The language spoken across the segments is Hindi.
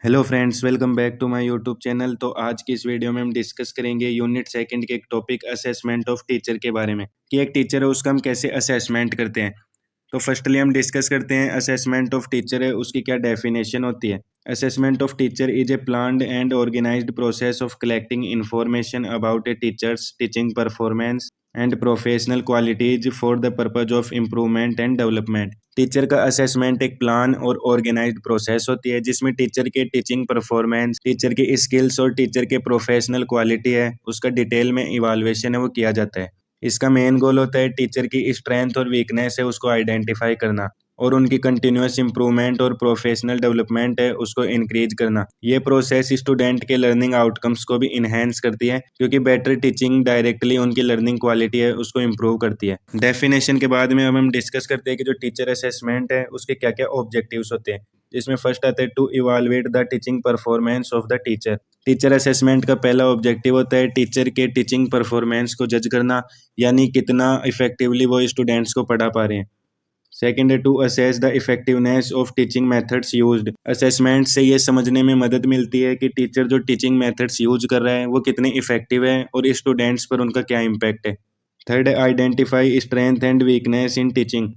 Hello friends, welcome back to my YouTube channel. तो आज की इस वीडियो में हम डिस्कस करेंगे यूनिट सेकंड के एक टॉपिक असेसमेंट ऑफ टीचर के बारे में कि एक टीचर है उसका हम कैसे असेसमेंट करते हैं। तो फर्स्टली हम डिस्कस करते हैं असेसमेंट ऑफ टीचर है उसकी क्या डेफिनेशन होती है। Assessment of teacher is a planned and organised process of collecting information about a teacher's teaching performance and professional qualities for the purpose of improvement and development. Teacher का असेसमेंट एक प्लान और ऑर्गेनाइज्ड प्रोसेस होती है जिसमें टीचर के टीचिंग परफॉर्मेंस, टीचर की स्किल्स और टीचर के प्रोफेशनल क्वालिटी है उसका डिटेल में इवाल्युएशन है वो किया जाता है। इसका मेन गोल होता है टीचर की स्ट्रेंथ और वीकनेस है उसको आइडेंटिफाई करना और उनकी कंटिन्यूअस इंप्रूवमेंट और प्रोफेशनल डेवलपमेंट है उसको इंक्रीज करना। ये प्रोसेस स्टूडेंट के लर्निंग आउटकम्स को भी इन्हेंस करती है क्योंकि बेटर टीचिंग डायरेक्टली उनकी लर्निंग क्वालिटी है उसको इम्प्रूव करती है। डेफिनेशन के बाद में अब हम डिस्कस करते हैं कि जो टीचर असेसमेंट है उसके क्या क्या ऑब्जेक्टिव्स होते हैं, जिसमें फर्स्ट आता है to evaluate the teaching performance of the teacher. Teacher assessment का पहला ऑब्जेक्टिव होता है टीचर के टीचिंग परफॉर्मेंस को जज करना, यानी कितना इफेक्टिवली वो स्टूडेंट्स को पढ़ा पा रहे हैं। सेकेंड है to assess the effectiveness of teaching methods used. Assessment से ये समझने में मदद मिलती है कि टीचर जो टीचिंग मेथड्स यूज कर रहा है वो कितने इफेक्टिव है और स्टूडेंट्स पर उनका क्या इम्पैक्ट है। थर्ड है identify strength and weakness in teaching.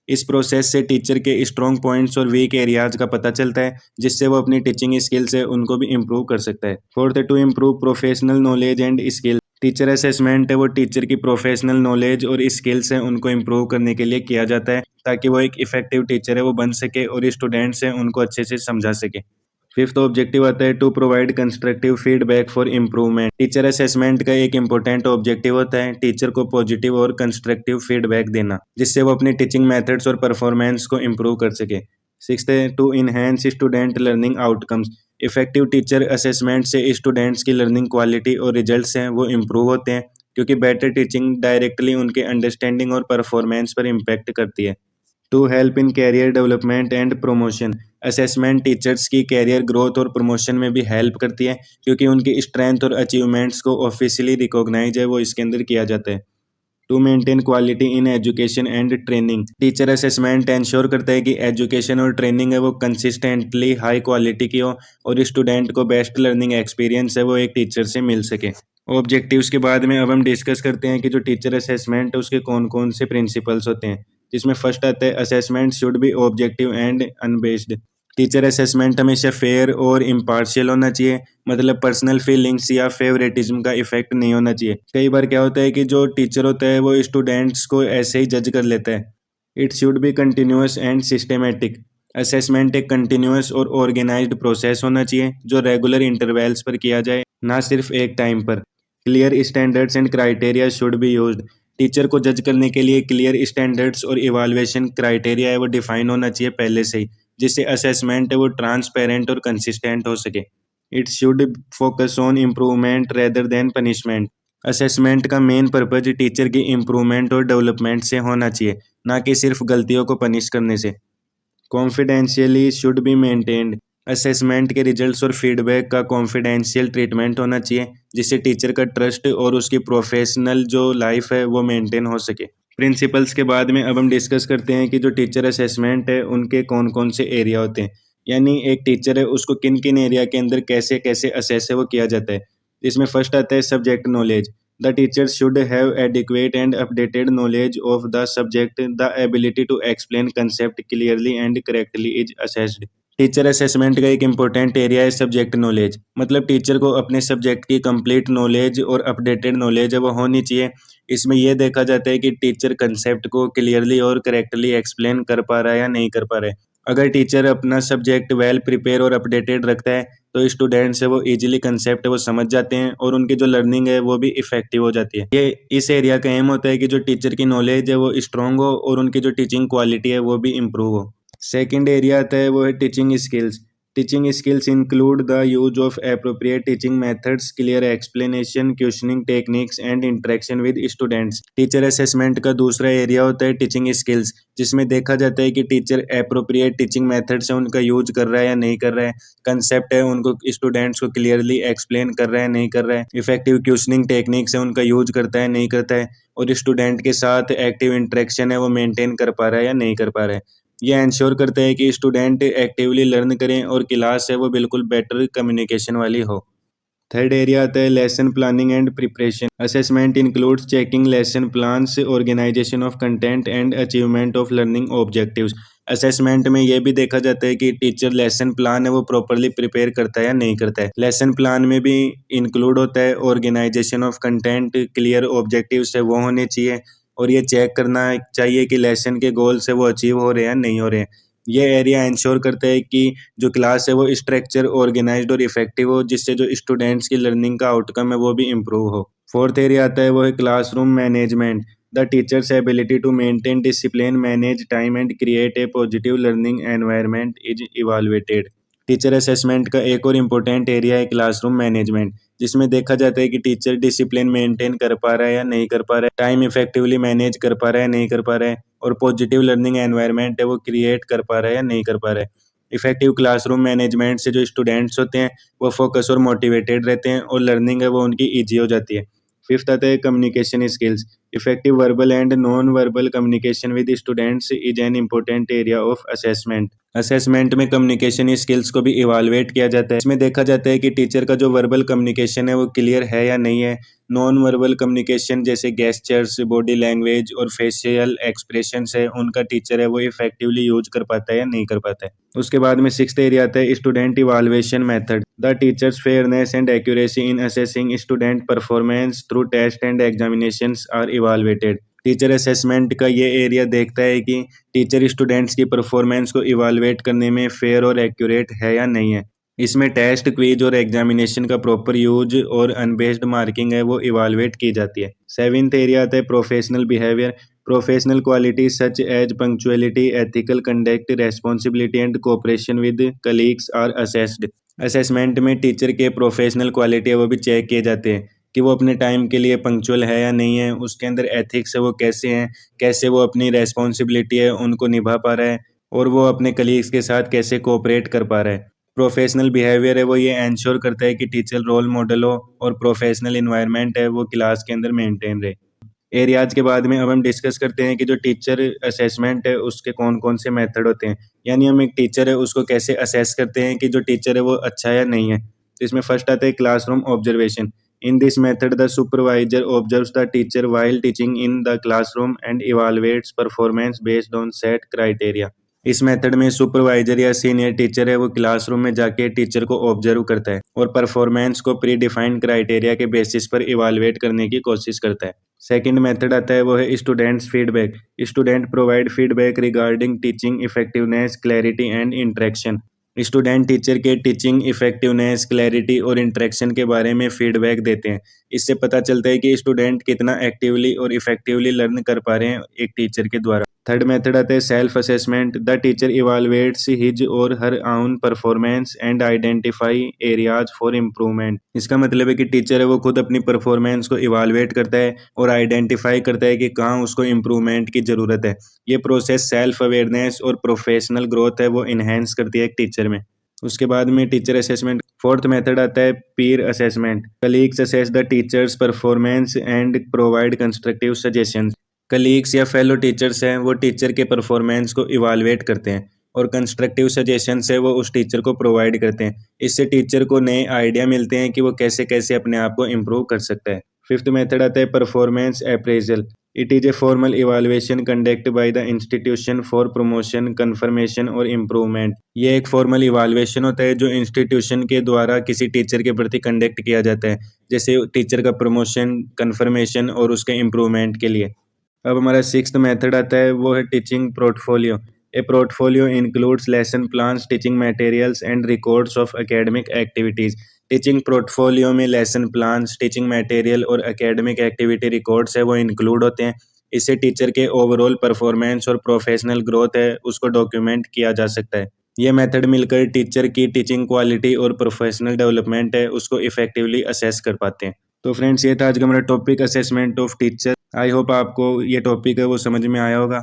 इस प्रोसेस से टीचर के स्ट्रॉन्ग पॉइंट्स और वीक एरियाज का पता चलता है जिससे वो अपनी टीचिंग स्किल्स है उनको भी इम्प्रूव कर सकता है। फोर्थ है to improve professional knowledge and skill. Teacher assessment है वो टीचर की प्रोफेशनल नॉलेज और स्किल्स हैं उनको इम्प्रूव करने के लिए किया जाता है ताकि वो एक इफेक्टिव टीचर है वो बन सके और स्टूडेंट्स हैं उनको अच्छे से समझा सके। फिफ्थ ऑब्जेक्टिव आता है to provide constructive feedback for improvement. Teacher assessment का एक इंपॉर्टेंट ऑब्जेक्टिव होता है टीचर को पॉजिटिव और कंस्ट्रक्टिव फीडबैक देना जिससे वो अपनी टीचिंग मेथड्स और परफॉर्मेंस को इम्प्रूव कर सके। सिक्स्थ है to enhance student learning outcomes. Effective teacher assessment से स्टूडेंट्स की लर्निंग क्वालिटी और रिजल्ट्स हैं वो इम्प्रूव होते हैं क्योंकि बेटर टीचिंग डायरेक्टली उनके अंडरस्टैंडिंग और परफॉर्मेंस पर इम्पैक्ट करती है। To help in career development and promotion. Assessment teachers की कैरियर ग्रोथ और प्रमोशन में भी हेल्प करती है क्योंकि उनकी स्ट्रेंथ और अचीवमेंट्स को ऑफिशियली रिकॉग्नाइज है वो इसके अंदर किया जाता है। To maintain quality in education and training. Teacher assessment ensure करता है कि एजुकेशन और ट्रेनिंग है वो कंसिस्टेंटली हाई क्वालिटी की हो और स्टूडेंट को बेस्ट लर्निंग एक्सपीरियंस है वो एक टीचर से मिल सके। ऑब्जेक्टिव्स के बाद में अब हम डिस्कस करते हैं कि जो टीचर असेसमेंट है उसके कौन कौन से प्रिंसिपल्स होते हैं, जिसमें फर्स्ट आता है assessment should be objective and unbiased. Teacher assessment हमेशा फेयर और इम्पार्शियल होना चाहिए, मतलब पर्सनल फीलिंग्स या फेवरेटिज्म का इफेक्ट नहीं होना चाहिए। कई बार क्या होता है कि जो टीचर होता है वो स्टूडेंट्स को ऐसे ही जज कर लेता है। It should be continuous and systematic. Assessment एक कंटिन्यूअस और ऑर्गेनाइज्ड प्रोसेस होना चाहिए जो रेगुलर इंटरवल्स पर किया जाए, ना सिर्फ एक टाइम पर। Clear standards and criteria should be used. Teacher को जज करने के लिए क्लियर स्टैंडर्ड्स और इवाल्युएशन क्राइटेरिया है वो डिफाइन होना चाहिए पहले से ही, जिससे असेसमेंट है वो ट्रांसपेरेंट और कंसिस्टेंट हो सके। It should focus on improvement rather than punishment. Assessment का मेन पर्पज टीचर की इम्प्रूवमेंट और डेवलपमेंट से होना चाहिए, ना कि सिर्फ गलतियों को पनिश करने से। Confidentiality should be maintained. Assessment के रिजल्ट्स और फीडबैक का कॉन्फिडेंशियल ट्रीटमेंट होना चाहिए जिससे टीचर का ट्रस्ट और उसकी प्रोफेशनल जो लाइफ है वो मेंटेन हो सके। प्रिंसिपल्स के बाद में अब हम डिस्कस करते हैं कि जो टीचर असेसमेंट है उनके कौन कौन से एरिया होते हैं, यानी एक टीचर है उसको किन किन एरिया के अंदर कैसे कैसे असेस है वो किया जाता है। इसमें फर्स्ट आता है subject knowledge. The teacher should have adequate and updated knowledge of the subject. The ability to explain concept clearly and correctly is assessed. Teacher assessment का एक इम्पोर्टेंट एरिया है सब्जेक्ट नॉलेज, मतलब टीचर को अपने सब्जेक्ट की कंप्लीट नॉलेज और अपडेटेड नॉलेज है वो होनी चाहिए। इसमें यह देखा जाता है कि टीचर कंसेप्ट को क्लियरली और करेक्टली एक्सप्लेन कर पा रहा है या नहीं कर पा रहा है। अगर टीचर अपना सब्जेक्ट वेल प्रिपेयर और अपडेटेड रखता है तो स्टूडेंट्स है वो इजीली कंसेप्ट है वो समझ जाते हैं और उनकी जो लर्निंग है वो भी इफेक्टिव हो जाती है। ये इस एरिया का एम होता है कि जो टीचर की नॉलेज है वो स्ट्रांग हो और उनकी जो टीचिंग क्वालिटी है वो भी इम्प्रूव हो। सेकंड एरिया आता है वो है teaching skills. Teaching skills include the use of appropriate teaching methods, clear explanation, questioning techniques and interaction with students. Teacher assessment का दूसरा एरिया होता है टीचिंग स्किल्स, जिसमें देखा जाता है कि टीचर एप्रोप्रिएट टीचिंग मेथड्स है उनका यूज कर रहा है या नहीं कर रहा है, कंसेप्ट है उनको स्टूडेंट्स को क्लियरली एक्सप्लेन कर रहा है नहीं कर रहा है, इफेक्टिव क्वेश्चनिंग टेक्निक्स है उनका यूज करता है नहीं करता है, और स्टूडेंट के साथ एक्टिव इंटरेक्शन है वो मेंटेन कर पा रहा है या नहीं कर पा रहा है। ये इंश्योर करता है कि स्टूडेंट एक्टिवली लर्न करें और क्लास है वो बिल्कुल बेटर कम्युनिकेशन वाली हो। थर्ड एरिया आता है lesson planning and preparation. Assessment includes checking lesson plans, organisation of content and achievement of learning objectives. Assessment में ये भी देखा जाता है कि टीचर लेसन प्लान है वो प्रॉपरली प्रिपेयर करता है या नहीं करता है। लेसन प्लान में भी इंक्लूड होता है organisation of content, clear objectives है वो होने चाहिए, और ये चेक करना चाहिए कि लेसन के गोल्स है वो अचीव हो रहे हैं या नहीं हो रहे हैं। ये एरिया इंश्योर करता है कि जो क्लास है वो स्ट्रक्चर, ऑर्गेनाइज्ड और इफेक्टिव हो, जिससे जो स्टूडेंट्स की लर्निंग का आउटकम है वो भी इम्प्रूव हो। फोर्थ एरिया आता है वो है classroom management. The teacher's ability to maintain discipline, manage time and create a positive learning environment is evaluated. Teacher assessment का एक और इम्पोर्टेंट एरिया है क्लासरूम मैनेजमेंट, जिसमें देखा जाता है कि टीचर डिसिप्लिन मेंटेन कर पा रहा है या नहीं कर पा रहा है, टाइम इफेक्टिवली मैनेज कर पा रहा है नहीं कर पा रहा है, और पॉजिटिव लर्निंग एनवायरनमेंट है वो क्रिएट कर पा रहा है या नहीं कर पा रहा है। इफेक्टिव क्लासरूम मैनेजमेंट से जो स्टूडेंट्स होते हैं वो फोकस और मोटिवेटेड रहते हैं और लर्निंग है वो उनकी ईजी हो जाती है। फिफ्थ आता है communication skills. Effective verbal and non verbal communication with students is an important area of assessment. Assessment में कम्युनिकेशन स्किल्स को भी इवालुएट किया जाता है। इसमें देखा जाता है कि टीचर का जो वर्बल कम्युनिकेशन है वो क्लियर है या नहीं है। नॉन वर्बल कम्युनिकेशन जैसे गेस्चर्स, बॉडी लैंग्वेज और फेशियल एक्सप्रेशंस है, उनका टीचर है वो इफेक्टिवली यूज कर पाता है या नहीं कर पाता है। उसके बाद में सिक्स्थ एरिया आता है student evaluation method. The teacher's fairness and accuracy in assessing student performance through test and examinations are evaluated. Teacher assessment का ये एरिया देखता है कि टीचर स्टूडेंट्स की परफॉर्मेंस को इवालुएट करने में फेयर और एक्यूरेट है या नहीं है। इसमें टेस्ट, क्विज और एग्जामिनेशन का प्रॉपर यूज और अनबेस्ड मार्किंग है वो इवालुएट की जाती है। सेवेंथ एरिया आता है professional behaviour. Professional quality such as punctuality, ethical conduct, responsibility and cooperation with colleagues are assessed. Assessment में टीचर के प्रोफेशनल क्वालिटी है वो भी चेक किए जाते हैं कि वो अपने टाइम के लिए पंक्चुअल है या नहीं है, उसके अंदर एथिक्स है वो कैसे हैं, कैसे वो अपनी रेस्पॉन्सिबिलिटी है उनको निभा पा रहा है, और वो अपने कलीग्स के साथ कैसे कोऑपरेट कर पा रहा है। प्रोफेशनल बिहेवियर है वो ये इंश्योर करता है कि टीचर रोल मॉडल हो और प्रोफेशनल इन्वायरमेंट है वो क्लास के अंदर मेंटेन रहे। एरियाज के बाद में अब हम डिस्कस करते हैं कि जो टीचर असेसमेंट है उसके कौन कौन से मेथड होते हैं, यानी हम एक टीचर है उसको कैसे असेस करते हैं कि जो टीचर है वो अच्छा है या नहीं है। तो इसमें फर्स्ट आता है classroom observation. In this method the supervisor observes the teacher while teaching in the classroom and evaluates performance based on set criteria. इस मेथड में सुपरवाइजर या सीनियर टीचर है वो क्लासरूम में जाके टीचर को ऑब्जर्व करता है और परफॉर्मेंस को प्री डिफाइंड क्राइटेरिया के बेसिस पर इवालुएट करने की कोशिश करता है। सेकंड मेथड आता है वो है students feedback. Student provide feedback regarding teaching effectiveness, clarity and interaction. Student teacher के टीचिंग इफेक्टिवनेस, क्लैरिटी और इंटरेक्शन के बारे में फीडबैक देते हैं। इससे पता चलता है कि स्टूडेंट कितना एक्टिवली और इफेक्टिवली लर्न कर पा रहे हैं एक टीचर के द्वारा। थर्ड मेथड आता है self assessment. The teacher evaluates his or her own performance and identify areas for improvement. इसका मतलब है कि टीचर है वो खुद अपनी परफॉर्मेंस को इवालुएट करता है और आइडेंटिफाई करता है कि कहाँ उसको इम्प्रूवमेंट की ज़रूरत है। ये प्रोसेस सेल्फ अवेयरनेस और प्रोफेशनल ग्रोथ है वो इन्हेंस करती है एक टीचर में। उसके बाद में टीचर असेसमेंट। फोर्थ मेथड आता है पीर assessment. Colleagues assess the teachers performance and provide constructive suggestions. Colleagues या फेलो टीचर्स हैं वो टीचर के परफॉर्मेंस को इवालुएट करते हैं और कंस्ट्रक्टिव सजेशन से वो उस टीचर को प्रोवाइड करते हैं। इससे टीचर को नए आइडिया मिलते हैं कि वो कैसे कैसे अपने आप को इम्प्रूव कर सकता है। फिफ्थ मेथड आता है performance appraisal. It is a formal evaluation conduct by the institution for promotion, confirmation और इम्प्रूवमेंट। ये एक फॉर्मल इवालुएशन होता है जो इंस्टीट्यूशन के द्वारा किसी टीचर के प्रति कंडक्ट किया जाता है, जैसे टीचर का प्रमोशन, कंफर्मेशन और उसके इम्प्रूवमेंट के लिए। अब हमारा सिक्स्थ मेथड आता है वो है teaching portfolio. A portfolio includes lesson plans, teaching materials and records of academic activities. Teaching portfolio में लेसन प्लान्स, टीचिंग मटेरियल और एकेडमिक एक्टिविटी रिकॉर्ड्स है वो इंक्लूड होते हैं। इससे टीचर के ओवरऑल परफॉर्मेंस और प्रोफेशनल ग्रोथ है उसको डॉक्यूमेंट किया जा सकता है। ये मेथड मिलकर टीचर की टीचिंग क्वालिटी और प्रोफेशनल डेवलपमेंट है उसको इफेक्टिवली असेस कर पाते हैं। तो फ्रेंड्स ये था आज का हमारा topic assessment of teacher. I hope आपको ये टॉपिक है वो समझ में आया होगा।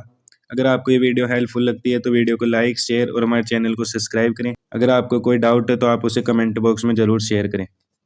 अगर आपको ये वीडियो हेल्पफुल लगती है तो वीडियो को लाइक, शेयर और हमारे चैनल को सब्सक्राइब करें। अगर आपको कोई डाउट है तो आप उसे कमेंट बॉक्स में ज़रूर शेयर करें।